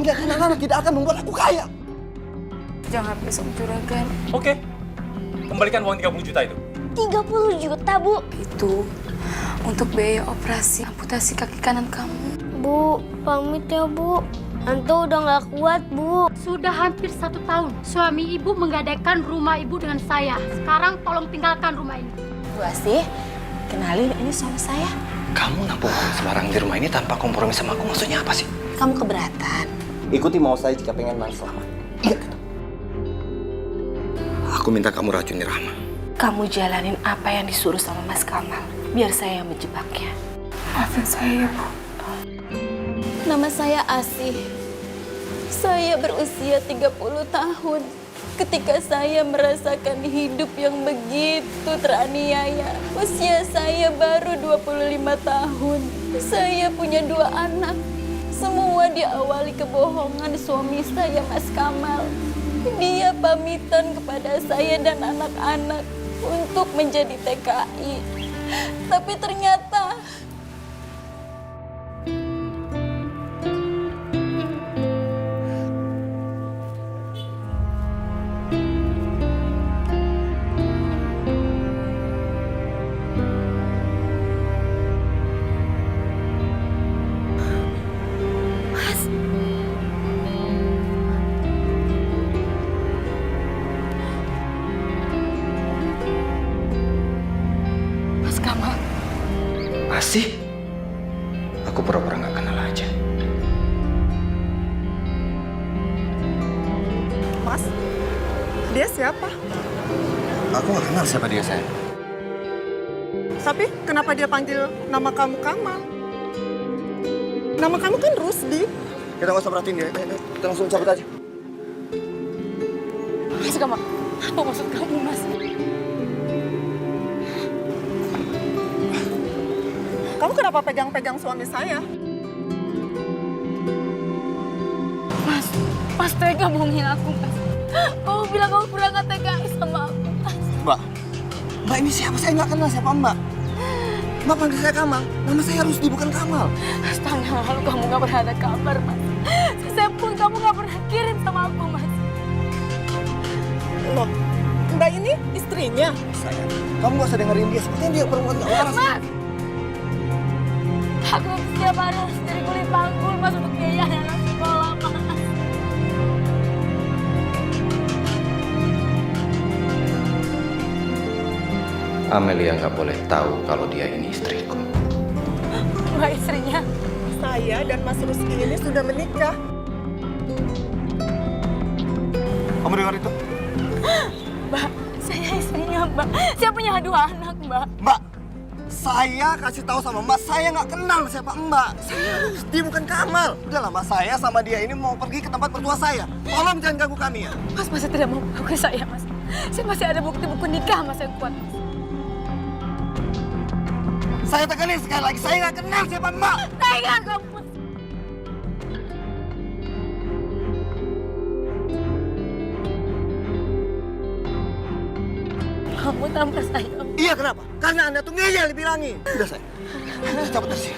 melihat anak-anak tidak akan membuat aku kaya. Jangan besok juragan. Oke, kembalikan uang 30 juta itu. 30 juta, Bu. Itu untuk biaya operasi amputasi kaki kanan kamu. Bu, pamit ya, Bu. Anto udah nggak kuat, Bu. Sudah hampir 1 tahun suami ibu menggadaikan rumah ibu dengan saya. Sekarang tolong tinggalkan rumah ini. Bu Asih, kenalin ini suami saya. Kamu nampung uang sembarang di rumah ini tanpa kompromi sama aku, maksudnya apa sih? Kamu keberatan? Ikuti mau saya jika pengen main selamat. Iya. Aku minta kamu racuni Rahma. Kamu jalanin apa yang disuruh sama Mas Kamal. Biar saya yang menjebaknya. Maafin saya ya, Bu. Nama saya Asih. Saya berusia 30 tahun. Ketika saya merasakan hidup yang begitu teraniaya. Usia saya baru 25 tahun. Saya punya 2 anak. Semua diawali kebohongan suami saya, Mas Kamal. Dia pamitan kepada saya dan anak-anak untuk menjadi TKI. Tapi ternyata Mas Kamal. Asih? Aku pura-pura nggak kenal aja. Mas, dia siapa? Aku nggak kenal siapa dia, sayang. Tapi kenapa dia panggil nama kamu Kamal? Nama kamu kan Rusdi. Kita nggak usah perhatiin dia. Kita langsung cabut aja. Mas Kamal, apa maksud kamu, Mas? Kamu kenapa pegang-pegang suami saya? Mas tega bohongin aku, Mas. Kamu bilang kamu berangkat TKI sama aku, Mas. Mbak ini siapa? Saya nggak kenal siapa Mbak. Mbak panggil saya Kamal. Nama saya Rusdi, bukan Kamal. Setahun yang lalu kamu gak pernah ada kabar, Mas. Saya pun kamu gak pernah kirim sama aku, Mas. Loh, Mbak ini istrinya. Sayang, kamu nggak usah dengerin dia. Sepertinya dia perempuan nggak waras. Mas! Aku setiap hari harus dari kulit panggul, Mas, untuk biaya anak sekolah, Mas. Amelia nggak boleh tahu kalau dia ini istriku. Mbak istrinya. Saya dan Mas Rusdi ini sudah menikah. Kamu dengar itu? Mbak, saya istrinya, Mbak. Saya punya 2 anak, Mbak. Mbak, saya kasih tahu sama Mbak, saya nggak kenal siapa Mbak. Saya Rusdi, bukan Kamal. Udahlah, Mbak, saya sama dia ini mau pergi ke tempat mertua saya. Tolong jangan ganggu kami ya. Mas masih tidak mau mengakui saya, Mas. Saya masih ada bukti buku nikah, Mas, yang kuat, Mas. Saya teganin sekali lagi, saya nggak kenal siapa Mbak. Tega kamu, Mas. Kamu tampar saya. Iya, kenapa? Karena Anda tuh ngeyel dibilangin. Udah, saya cabut dari sini.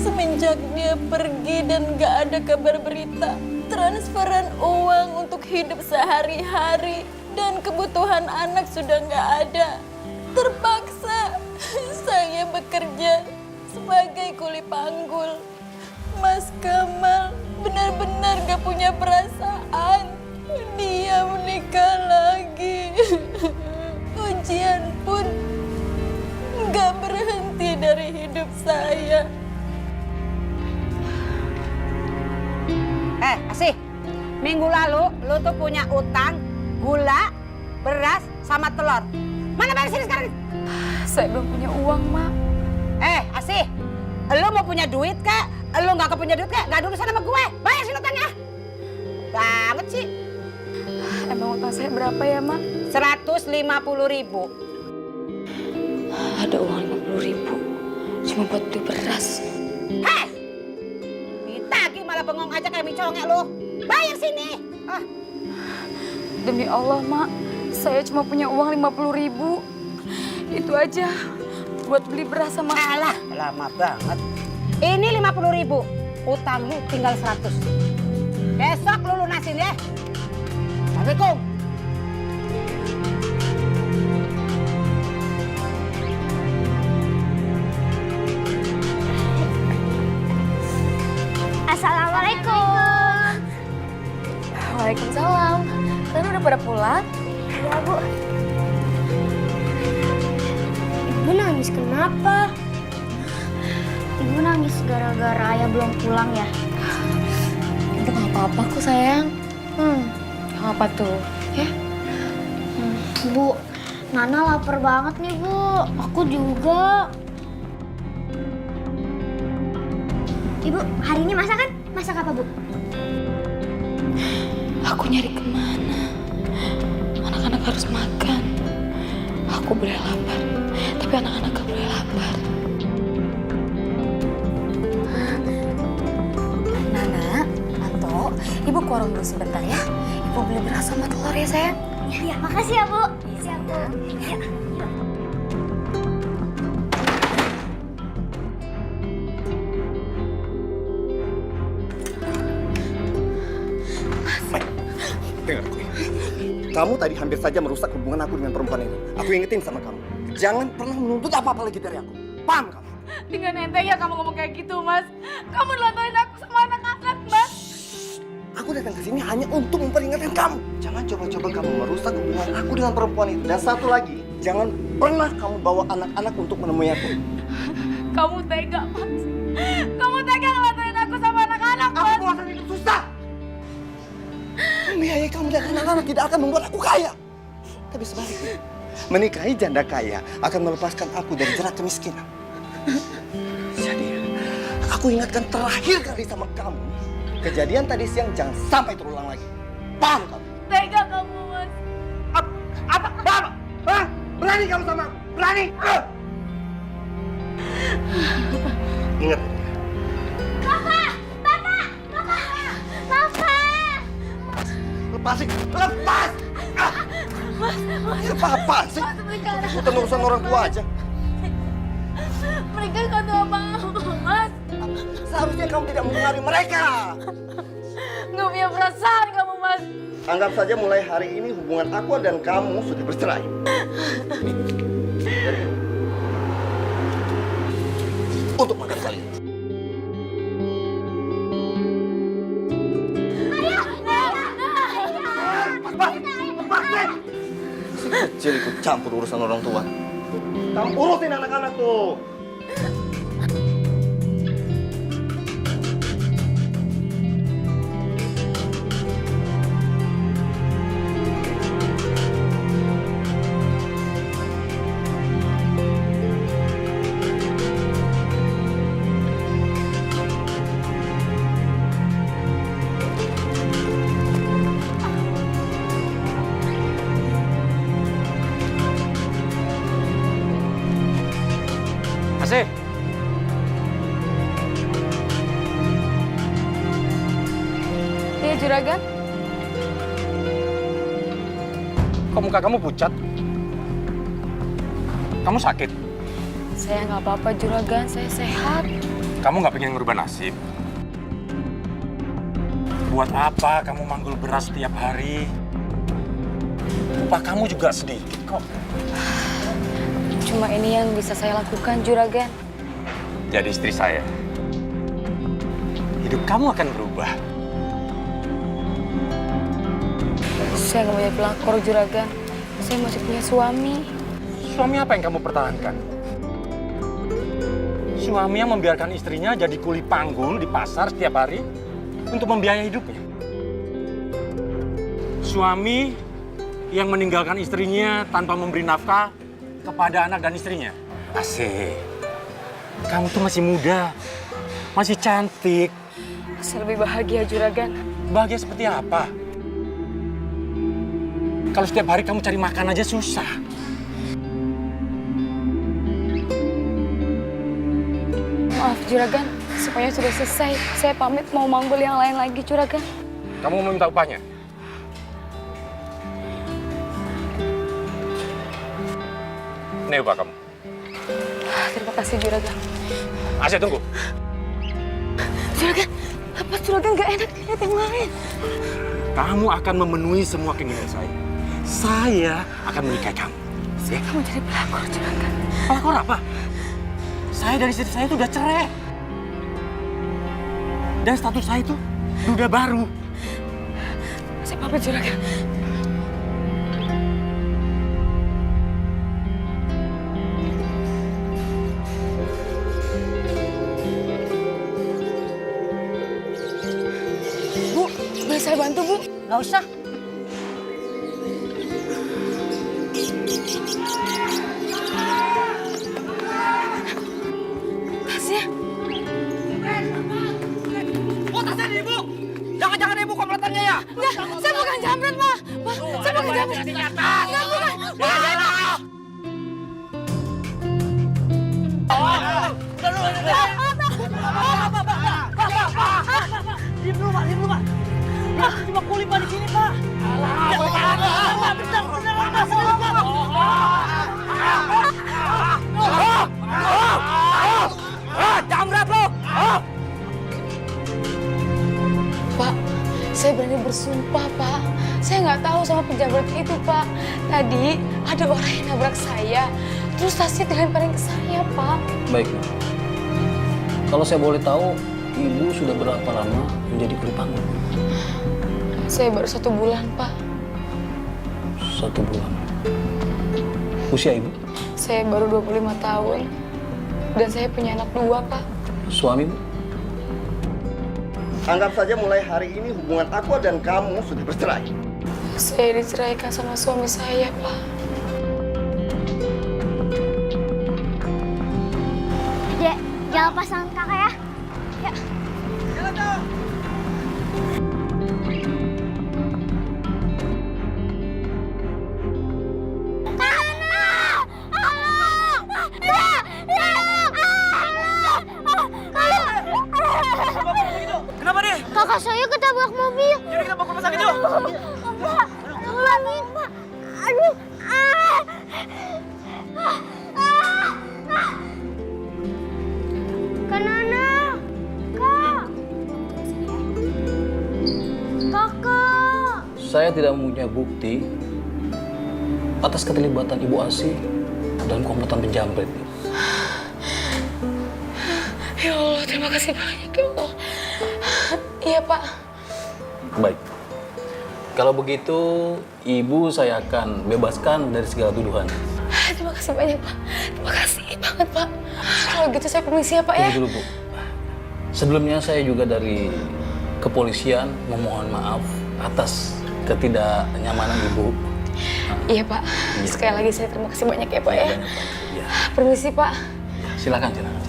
semenjak dia pergi dan gak ada kabar berita, transferan uang untuk hidup sehari-hari dan kebutuhan anak sudah gak ada. Terpaksa saya bekerja sebagai kuli panggul. Mas Kamal benar-benar gak punya perasaan. Dia menikah lagi. Ujian pun gak berhenti dari hidup saya. Asih, minggu lalu lu tuh punya utang gula, beras, sama telur. Mana bayar sini sekarang? Saya belum punya uang, Mak. Asih, lu mau punya duit kek? Lu nggak punya duit kek? Nggak ada urusan sama gue. Bayar sini utangnya. Banget sih. Emang utang saya berapa ya, Mak? 150.000. Ada uang 50.000. Cuma buat beli beras. bengong aja kayak micongek lu. Bayar sini. Ah, Demi Allah, Mak. Saya cuma punya uang 50.000. Itu aja buat beli beras sama... alah, lama banget. Ini 50.000. Utang lu tinggal 100. Besok lu lunasin ya. Assalamualaikum. Assalamualaikum. Waalaikumsalam. Kalian udah pada pulang? Ya, Bu. Ibu nangis kenapa? Ibu nangis gara-gara ayah belum pulang ya? Itu gak apa-apa kok, sayang. Gak apa tuh, ya? Bu, Nana lapar banget nih, Bu. Aku juga. Ibu, hari ini masak kan? Masak apa, Bu? Aku nyari kemana? Anak-anak harus makan. Aku boleh lapar, tapi anak-anak gak boleh lapar. Nana, Anto, Ibu ke warung dulu sebentar ya. Ibu beli beras sama telur ya, sayang. Iya, makasih ya, Bu. Siap, Bu. Ya. Dengar aku. Kamu tadi hampir saja merusak hubungan aku dengan perempuan ini. Aku ingetin sama kamu. Jangan pernah menuntut apa-apa lagi dari aku. Paham kamu? Dengan entengnya kamu ngomong kayak gitu, Mas. Kamu nelantarin aku sama anak-anak, Mas. Aku datang ke sini hanya untuk memperingatkan kamu. Jangan coba-coba kamu merusak hubungan aku dengan perempuan itu. Dan satu lagi, jangan pernah kamu bawa anak-anak untuk menemui aku. Kamu tega, Mas. Kamu tega ngelantarin aku sama anak-anak, Aku Mas. bosan hidup susah. Membiayai kamu dan anak-anak tidak akan membuat aku kaya. Tapi sebaliknya, menikahi janda kaya akan melepaskan aku dari jerat kemiskinan. Jadi, aku ingatkan terakhir kali sama kamu. Kejadian tadi siang jangan sampai terulang lagi. Paham kamu? Tega kamu, Mas. Apa? Hah? Berani kamu sama aku? Berani? Ingat. Lepasin! Lepas! Apa sih? Bukan urusan orang tua aja. Mereka gak tahu apa-apa, Mas. Seharusnya kamu tidak mempengaruhi mereka. Gak punya perasaan kamu, Mas. Anggap saja mulai hari ini hubungan aku dan kamu sudah bercerai. Untuk makan kalian. Si kecil ikut campur urusan orang tua. Kamu urusin anak-anak tuh. Asih. Iya, Juragan. Kok muka kamu pucat? Kamu sakit? Saya nggak apa-apa, Juragan. Saya sehat. Kamu nggak pengen ngerubah nasib? Buat apa kamu manggul beras setiap hari? Upah kamu juga sedikit kok. Cuma ini yang bisa saya lakukan, Juragan. Jadi istri saya. Hidup kamu akan berubah. Saya nggak punya pelakor, Juragan. Saya masih punya suami. Suami apa yang kamu pertahankan? Suami yang membiarkan istrinya jadi kuli panggul di pasar setiap hari untuk membiayai hidupnya. Suami yang meninggalkan istrinya tanpa memberi nafkah kepada anak dan istrinya. Asik. Kamu tuh masih muda, masih cantik. Saya lebih bahagia, Juragan. Bahagia seperti apa? Kalau setiap hari kamu cari makan aja susah. Maaf, Juragan. semuanya sudah selesai. Saya pamit mau manggul yang lain lagi, Juragan. Kamu mau minta upahnya? Ini upah kamu. Terima kasih, Juragan. Asih, tunggu. Juragan, apa Juragan gak enak lihat yang lain? Kamu akan memenuhi semua keinginan saya. Saya akan menikahi kamu. Ya? Kamu jadi pelakor, Juragan. Pelakor apa? Saya dan istri saya itu udah cerai. Dan status saya itu duda baru. Saya pamit, Juragan. Bu, boleh saya bantu, Bu? Nggak usah. Tasnya. Jangan ibu kompletannya ya. Enggak, saya bukan jamret, Pak. Pak, saya bukan jamret. Enggak, bukan. Pak, saya berani bersumpah, Pak. Saya nggak tahu sama penjamret itu, Pak. Tadi ada orang yang nabrak saya, terus tasnya dilemparin ke saya, Pak. Baik, Bu. Kalau saya boleh tahu, Ibu sudah berapa lama menjadi kuli panggul? Saya baru 1 bulan, Pak. 1 bulan. Usia Ibu? Saya baru 25 tahun. Dan saya punya anak 2, Pak. Suami, Bu? Anggap saja mulai hari ini hubungan aku dan kamu sudah bercerai. Saya diceraikan sama suami saya, Pak. Dek, jangan pasang kakak ya. Ya. Kenapa deh? Kakak saya ketabrak mobil. Jadi kita bawa ke rumah sakit yuk. Pak, tolongin, Pak. Aduh. Kak Nana. Kak. Kakak. Saya tidak mempunyai bukti atas keterlibatan Ibu Asih dalam komplotan penjamret. Ya Allah, terima kasih banyak, ya Allah. Iya, Pak. Baik. Kalau begitu, Ibu saya akan bebaskan dari segala tuduhan. Terima kasih banyak, Pak. Terima kasih banget, Pak. Kalau gitu saya permisi ya, Pak, ya. Tunggu dulu, Bu. Sebelumnya saya juga dari kepolisian memohon maaf atas ketidaknyamanan Ibu. Iya, Pak. Sekali lagi saya terima kasih banyak ya, Pak, ya. Banyak, Pak. Ya. Permisi, Pak. Silakan, silakan.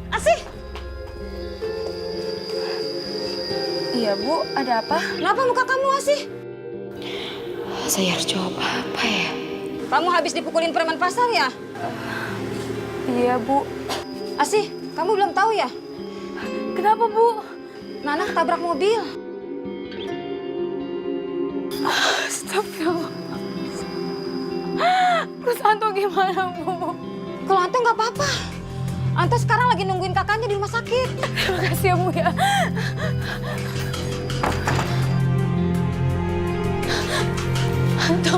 Asih. Iya, Bu. Ada apa? Kenapa muka kamu Asih? Saya harus jawab apa ya? Kamu habis dipukulin preman pasar ya? Iya, Bu. Asih, kamu belum tahu ya? Kenapa, Bu? Nana tabrak mobil. Astagfirullah. Terus Anto gimana, Bu? Kalau Anto nggak apa-apa. Anto sekarang lagi nungguin kakaknya di rumah sakit. Terima kasih ya, Bu, ya. Anto. Anto.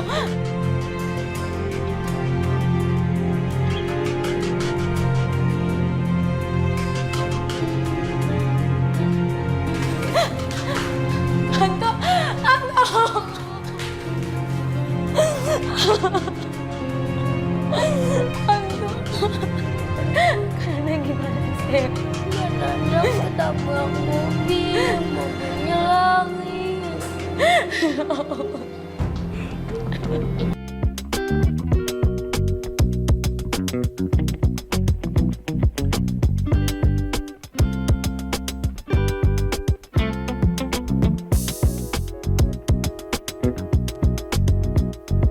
Karena gimana sih? Nana ketabrak mobil. Mobilnya langit.